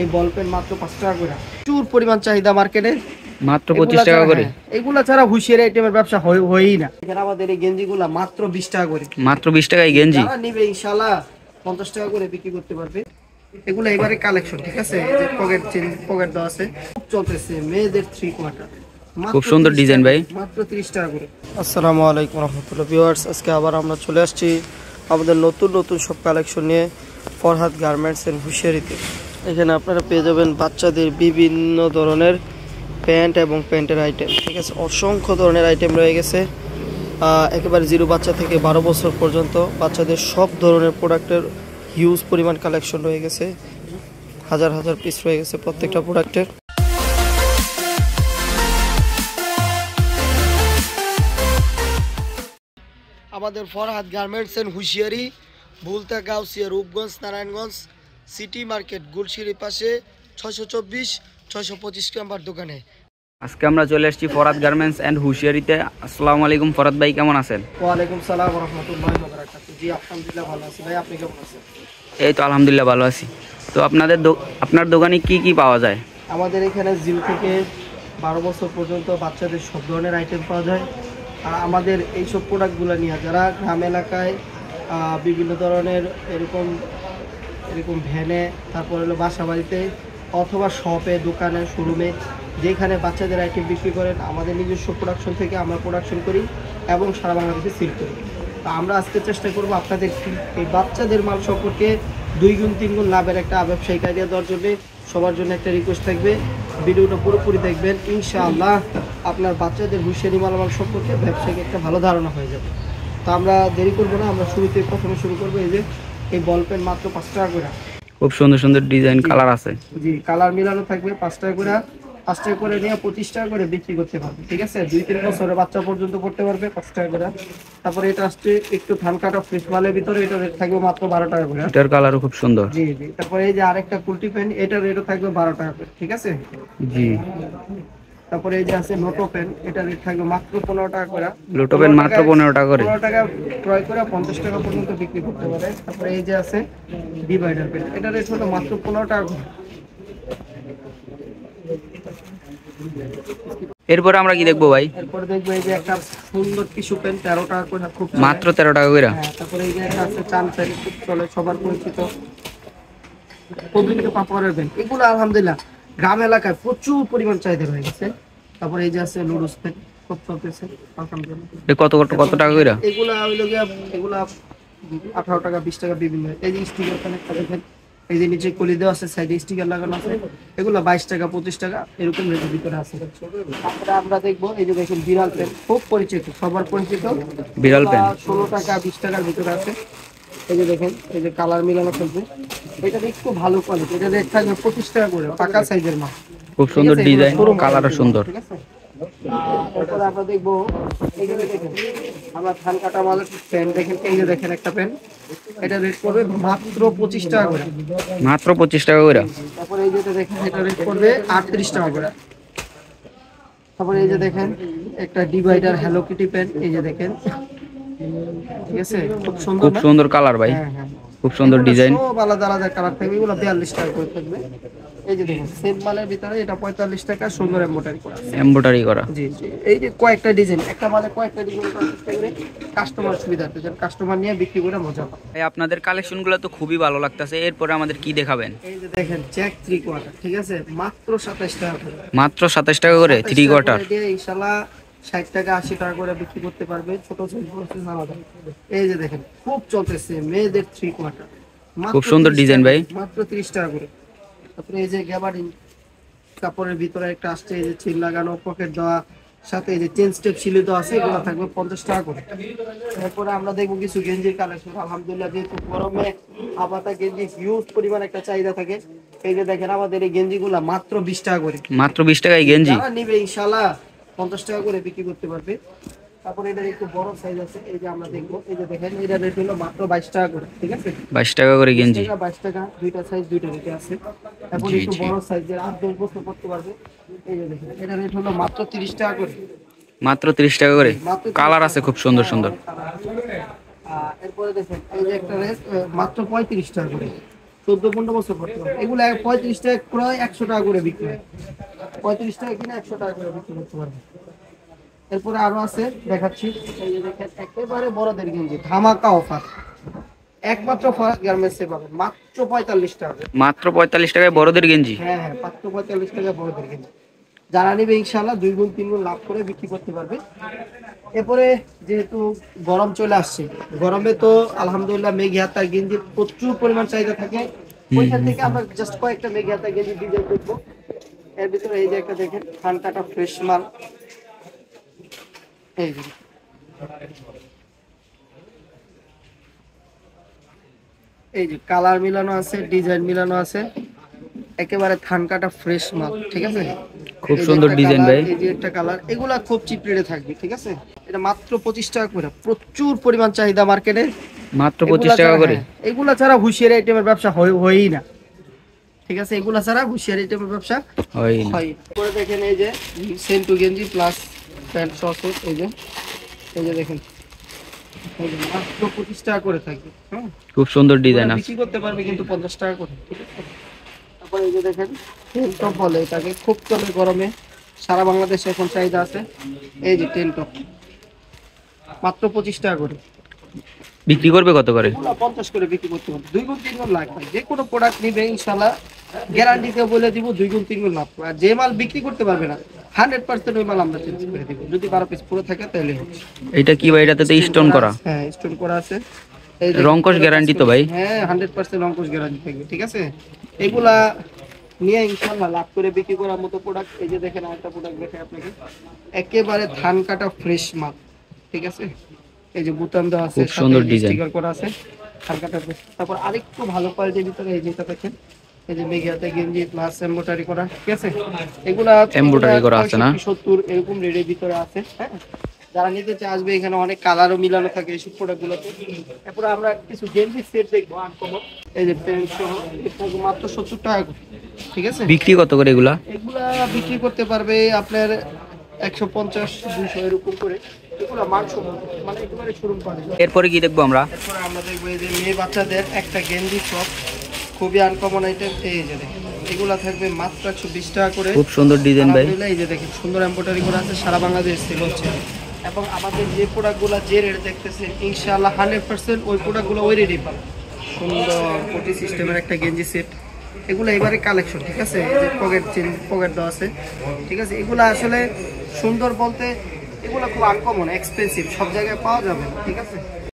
এই ball pen মাত্র 5 টাকা করে। প্রচুর পরিমাণ চাহিদা মার্কেটে, মাত্র 25 টাকা করে। এগুলা ছাড়া হুঁশিয়ারি আইটেমের ব্যবসা হয়ই না। এখানে আমাদের এই গেঞ্জিগুলা মাত্র 20 টাকা করে। মাত্র 20 টাকায় গেঞ্জি। যারা নিবে ইনশাআল্লাহ 50 টাকা করে বিক্রি করতে পারবে। এগুলা এবারে কালেকশন, ঠিক আছে? এই যে পকেট দেওয়া আছে, খুব চলতেছে মেয়েদের 3 কোয়ার্টার। খুব সুন্দর ডিজাইন ভাই, মাত্র 30 টাকা করে। আসসালামু আলাইকুম রাহমাতুল্লাহ ভিউয়ার্স, আজকে আবার আমরা চলে আসছি আমাদের নতুন সব কালেকশন নিয়ে ফরহাদ গার্মেন্টস এন্ড হুঁশিয়ারিতে। এখানে আপনারা পেয়ে যাবেন বাচ্চাদের বিভিন্ন ধরনের প্যান্ট এবং প্যান্টের আইটেম, ঠিক আছে? অসংখ্য ধরনের আইটেম রয়ে গেছে, একেবারে 0 বাচ্চা থেকে 12 বছর পর্যন্ত বাচ্চাদের সব ধরনের প্রোডাক্টের হিউজ পরিমাণ কালেকশন রয়ে গেছে, হাজার পিস রয়ে গেছে প্রত্যেকটা প্রোডাক্টের। আমাদের Farhad garments and hosiery, Bhulta, Gausia, Rupganj, Narayanganj city market, গুলশিরির পাশে 624-625 নাম্বার দোকানে। আজকে আমরা চলে আসছি ফরহাদ গার্মেন্টস এন্ড হুঁশিয়ারিতে। আসসালামু আলাইকুম ফরহাদ ভাই, কেমন আছেন? ওয়ালাইকুম সালাম ওয়া রাহমাতুল্লাহি ওয়া বারাকাতুহু। জি আলহামদুলিল্লাহ ভালো আছি ভাই, আপনি কেমন আছেন? এই তো আলহামদুলিল্লাহ ভালো আছি। তো আপনার দোকানে কি পাওয়া যায়? আমাদের এখানে 0 থেকে 12 বছর পর্যন্ত বাচ্চাদের সব ধরনের আইটেম পাওয়া যায়। আর আমাদের এইসব প্রোডাক্টগুলো নিয়ে যারা গ্রাম এলাকায় বিভিন্ন ধরনের এরকম ভ্যানে, তারপর হলো বাসা বাড়িতে অথবা শপে, দোকানে, শোরুমে যেখানে বাচ্চাদের আইটেম বিক্রি করেন, আমাদের নিজস্ব প্রোডাকশন থেকে আমরা প্রোডাকশন করি এবং সারা বাংলাদেশে সেল করি। তা আমরা আজকে চেষ্টা করব আপনাদের এই বাচ্চাদের মাল সম্পর্কে 2 গুণ 3 গুণ লাভের একটা ব্যবসায়িক আইডিয়া দেওয়ার জন্য। সবার জন্য একটা রিকোয়েস্ট থাকবে, ভিডিওটা পুরোপুরি দেখবেন, ইনশাআল্লাহ আপনার বাচ্চাদের হুঁশিয়ারি মালামাল সম্পর্কে ব্যবসায়িক একটা ভালো ধারণা হয়ে যাবে। তো আমরা দেরি করব না, আমরা প্রথমে শুরু করবো। এই যে এই বল পেন মাত্র 5 টাকা করে। খুব সুন্দর ডিজাইন, কালার আছে। জি, কালার মিলানো থাকবে। 5 টাকা করে, 5 টাকা করে নিয়ে 25 টাকা করে বিক্রি করতে পারবে, ঠিক আছে? 2-3 বছরের বাচ্চা পর্যন্ত পড়তে পারবে 5 টাকা করে। তারপরে এটা আসছে একটু ধান কাটা ফ্রেশ মালের ভিতরে, এটা রেট থাকবে মাত্র 12 টাকা করে। এটার কালারও খুব সুন্দর। জি। তারপরে এই যে আরেকটা কুলটি পেন, এটার রেটও থাকবে 12 টাকা করে, ঠিক আছে? জি। তারপরে এই যে আছে লোটো পেন, এটা রেট থাকবে মাত্র 15 টাকা করে। লোটো পেন মাত্র 15 টাকা করে। 15 টাকা ক্রয় করে 50 টাকা পর্যন্ত বিক্রি করতে পারে। তারপরে এই যে আছে ডিভাইডার পেন, এটা রেট হলো মাত্র 15 টাকা করে। এরপরে আমরা কি দেখবো ভাই? এরপরে দেখবো এই যে একটা সুন্দর টিস্যু পেন 13 টাকা করে, খুব মাত্র 13 টাকা করে। হ্যাঁ। তারপরে এই যে একটা আছে চান পেন, খুব চলে, সবার পরিচিত পবিত্র পাপড়ের পেন। এগুলো আলহামদুলিল্লাহ গ্রাম এলাকায় প্রচুর পরিমাণ চাহিদা রয়ে গেছে। তারপরে এই যে আছে নুডলস পেন, খুব চলতেছে আলহামদুলিল্লাহ। কত টাকা করে? এগুলা হইলো গিয়া, এগুলা 18 টাকা 20 টাকা বিভিন্ন। এই যে স্টিকার পেন একটা দেখেন, এই যে নিচে কলি দেওয়া আছে, সাইডে স্টিকার লাগানো আছে, এগুলো 22 টাকা 25 টাকা এরকম রেটের ভিতরে আছে। তারপরে আমরা দেখবো এই যে দেখুন বিড়াল পেন, খুব পরিচিত, সবার পরিচিত বিড়াল পেন 16 টাকা 20 টাকার ভিতরে আছে। এই যে দেখেন, এই যে কালার মিলানো চলছে, এটা একটু ভালো কোয়ালিটি, এটা রেট থাকবে 25 টাকা করে, পাকা সাইজের মাল। খুব সুন্দর ডিজাইন, কালারও সুন্দর। ঠিক আছে। তারপরে আমরা দেখবো এই যে দেখেন আমরা ধান কাটা মালের পেন দেখেন, এই যে দেখেন একটা পেন, এটা রেট করবে মাত্র 25 টাকা করে। মাত্র 25 টাকা করে। তারপরে এই যে দেখেন, এটা রেট করবে 38 টাকা করে। তারপরে এই যে দেখেন একটা ডিভাইডার হ্যালো কিটি পেন, এই যে দেখেন, ঠিক আছে? খুব সুন্দর কালার ভাই। হ্যাঁ। খুব সুন্দর ডিজাইন, সব আলাদা কালার থাকবে, এগুলো 42 টাকা করে থাকবে। এই যে দেখেন সেম মালের ভিতরে এটা 45 টাকা, সুন্দর এমব্রয়ডারি করা। জি। এই যে কয়েকটা ডিজাইন, একটা মালে কয়েকটা ডিজাইন করার চেষ্টা করে কাস্টমার সুবিধার্থে, যেন কাস্টমার নিয়ে বিক্রি করে মজা পায়। ভাই আপনাদের কালেকশনগুলো তো খুবই ভালো লাগতেছে। এরপরে আমাদের কি দেখাবেন? এই যে দেখেন চেক 3 কোয়ার্টার, ঠিক আছে? মাত্র 27 টাকা করে। মাত্র 27 টাকা করে 3 কোয়ার্টার। ইনশাআল্লাহ 60 টাকা 80 টাকা করে বিক্রি করতে পারবে, ছোট সাইজ বড় সাইজ আলাদা। এই যে দেখেন খুব চলতেছে মেয়েদের 3 কোয়ার্টার, খুব সুন্দর ডিজাইন ভাই, মাত্র 30 টাকা করে। তারপরে এই যে গ্যাবার্ডিন কাপড়ের ভিতরে একটা আসছে, এই যে চিল লাগানো, পকেট দেওয়া, সাথে এই যে চেন স্টেপ সিলি দেওয়া আছে, এগুলো থাকবে 50 টাকা করে। এরপরে আমরা দেখবো কিছু গেঞ্জির কালেকশন। আলহামদুলিল্লাহ যেহেতু গরমে হাফাতা গেঞ্জি হিউজ পরিমাণ একটা চাহিদা থাকে, এই যে দেখেন আমাদের এই গেঞ্জিগুলা মাত্র 20 টাকা করে। মাত্র 20 টাকায় গেঞ্জি। যারা নিবে ইনশাআল্লাহ 50 টাকা করে বিক্রি করতে পারবে। তারপরে এটা একটু বড় সাইজ আছে, এই যে আমরা দেখবো, এই যে দেখেন এটা রেট হলো মাত্র 22 টাকা করে, ঠিক আছে? 22 টাকা করে গেঞ্জি। 22 টাকা, দুইটা সাইজ দুইটা রেটে আছে। তারপর একটু বড় সাইজের 8-10 বছর পড়তে পারবে, এই যে দেখেন এটা রেট হলো মাত্র 30 টাকা করে। মাত্র 30 টাকা করে। কালার আছে খুব সুন্দর। এরপরে দেখেন এই যে একটা রেট মাত্র 35 টাকা করে। 14-15 বছর পড়তে পারবে। এগুলো 35 টাকা ক্রয়, 100 টাকা করে বিক্রি হয়। 35 টাকা কিনে 100 টাকা করে বিক্রি করতে পারবে। এরপরে আরো আছে, দেখাচ্ছি। এই যে দেখেন, একেবারে বড়দের গেঞ্জি, ধামাকা অফার, একমাত্র ফরাদ গার্মেন্টসে পাবেন মাত্র 45 টাকা। মাত্র 45 টাকায় বড়দের গেঞ্জি। হ্যাঁ হ্যাঁ, মাত্র 45 টাকা বড়দের গেঞ্জি। যারা নেবে ইনশাআল্লাহ 2 গুণ 3 গুণ লাভ করে বিক্রি করতে পারবে। এরপরে যেহেতু গরম চলে আসছে, গরমে তো আলহামদুলিল্লাহ মেঘি হাতার গেঞ্জির প্রচুর পরিমাণ চাহিদা থাকে। ওইখান থেকে আমরা জাস্ট কয়েকটা মেঘি হাতার গেঞ্জি ডিজাইন দেখবো। এর ভিতরে এই যে একটা দেখেন, খান কাটা ফ্রেশ মাল। এই যে এই যে কালার মিলানো আছে, ডিজাইন মিলানো আছে, একেবারে থান কাটা ফ্রেশ মাল, ঠিক আছে। খুব এই যে সুন্দর একটা ডিজাইন কালার, ভাই। এই যে একটা কালার, এগুলা খুব চিপ রেটে থাকবে, ঠিক আছে। এটা মাত্র 25 টাকা করে, প্রচুর পরিমাণ চাহিদা মার্কেটে। মাত্র 25 টাকা করে। এগুলা ছাড়া হুঁশিয়ারি আইটেমের ব্যবসা হয়ই না, ঠিক আছে। এগুলা ছাড়া হুঁশিয়ারি আইটেমের ব্যবসা হয় না। হয়। পরে দেখেন এই যে সেন্টু গেঞ্জি প্লাস প্যান্ট সস, এই যে দেখেন, এই যে মাত্র 25 টাকা করে থাকবে। হ্যাঁ, খুব সুন্দর ডিজাইন আছে। বিক্রি করতে পারবে কিন্তু 50 টাকা করে, ঠিক আছে। তারপরে এই যে দেখেন, টেন টপ বলে এটাকে, খুব চলে গরমে, সারা বাংলাদেশে এখন চাহিদা আছে। এই যে টেন টপ মাত্র 25 টাকা করে। বিক্রি করবে কত করে? এগুলো 50 করে বিক্রি করতে পারবে, 2 গুণ 3 গুণ লাভ হয়। যে কোনো প্রোডাক্ট নিবে ইনশাআল্লাহ গ্যারান্টিতে বলে দিব 2 গুণ 3 গুণ লাভ। আর যে মাল বিক্রি করতে পারবে না 100% ওই মাল আমরা চেঞ্জ করে দিব, যদি 12 পিস পুরো থাকে তাহলে হচ্ছে। এটা কি ভাই? এটাতে তো স্টোন করা। হ্যাঁ, স্টোন করা আছে। এই যে রংকশ গ্যারান্টি তো ভাই? হ্যাঁ, 100% রংকশ গ্যারান্টি থাকবে, ঠিক আছে। এগুলা নিয়ে ইনশাআল্লাহ লাভ করে বিক্রি করার মতো প্রোডাক্ট। এই যে দেখেন, আরেকটা প্রোডাক্ট দেখাই আপনাকে, একেবারে ধান কাটা ফ্রেশ মাল, ঠিক আছে। এই যে বুতাম দেওয়া আছে, খুব সুন্দর ডিজাইন। স্টিকার করা আছে, ধান কাটা fresh। তারপর আরেকটু ভালো কোয়ালিটির ভিতরে এই যেটা দেখেন, এই যে মেঘিয়াতে গেঞ্জি প্লাস এমব্রয়ডারি করা, ঠিক আছে। এগুলা এমব্রয়ডারি করা আছে না? 70 এরকম রেটের ভিতরে আছে। হ্যাঁ, যারা নিতে চায় আসবে, এখানে অনেক কালারও মিলানো থাকে এইসব প্রোডাক্টগুলোতে। এরপর আমরা কিছু গেঞ্জি সেট দেখবো আনকমন। এই যে প্যান্ট সহ, এটা মাত্র 70 টাকা করে, ঠিক আছে। বিক্রি কত করে এগুলা? এগুলা বিক্রি করতে পারবে আপনার 150-200 এরকম করে। এগুলা মানে একেবারে শোরুম কোয়ালিটি। এরপরে কি দেখবো আমরা? এরপর আমরা দেখবো এই যে মেয়ে বাচ্চাদের একটা গেঞ্জি টপ, খুবই আনকমন আইটেম। এই যে দেখেন, এগুলা থাকবে মাত্র 120 টাকা করে। খুব সুন্দর ডিজাইন ভাই। আলহামদুলিল্লাহ, এই যে দেখেন সুন্দর এমব্রয়ডারি করা আছে, সারা বাংলাদেশ সেল হচ্ছে। এবং আমাদের যে প্রোডাক্টগুলো যে রেট দেখতেছেন ইনশাআল্লাহ 100% ওই প্রোডাক্টগুলো ওই রেটেই পাবেন। সুন্দর কোটি সিস্টেমের একটা গেঞ্জি সেট, এগুলো এবারে কালেকশন, ঠিক আছে। এই যে পকেট দেওয়া আছে, ঠিক আছে। এগুলো আসলে সুন্দর বলতে, এগুলো খুব আনকমন, এক্সপেন্সিভ, সব জায়গায় পাওয়া যাবে না, ঠিক আছে।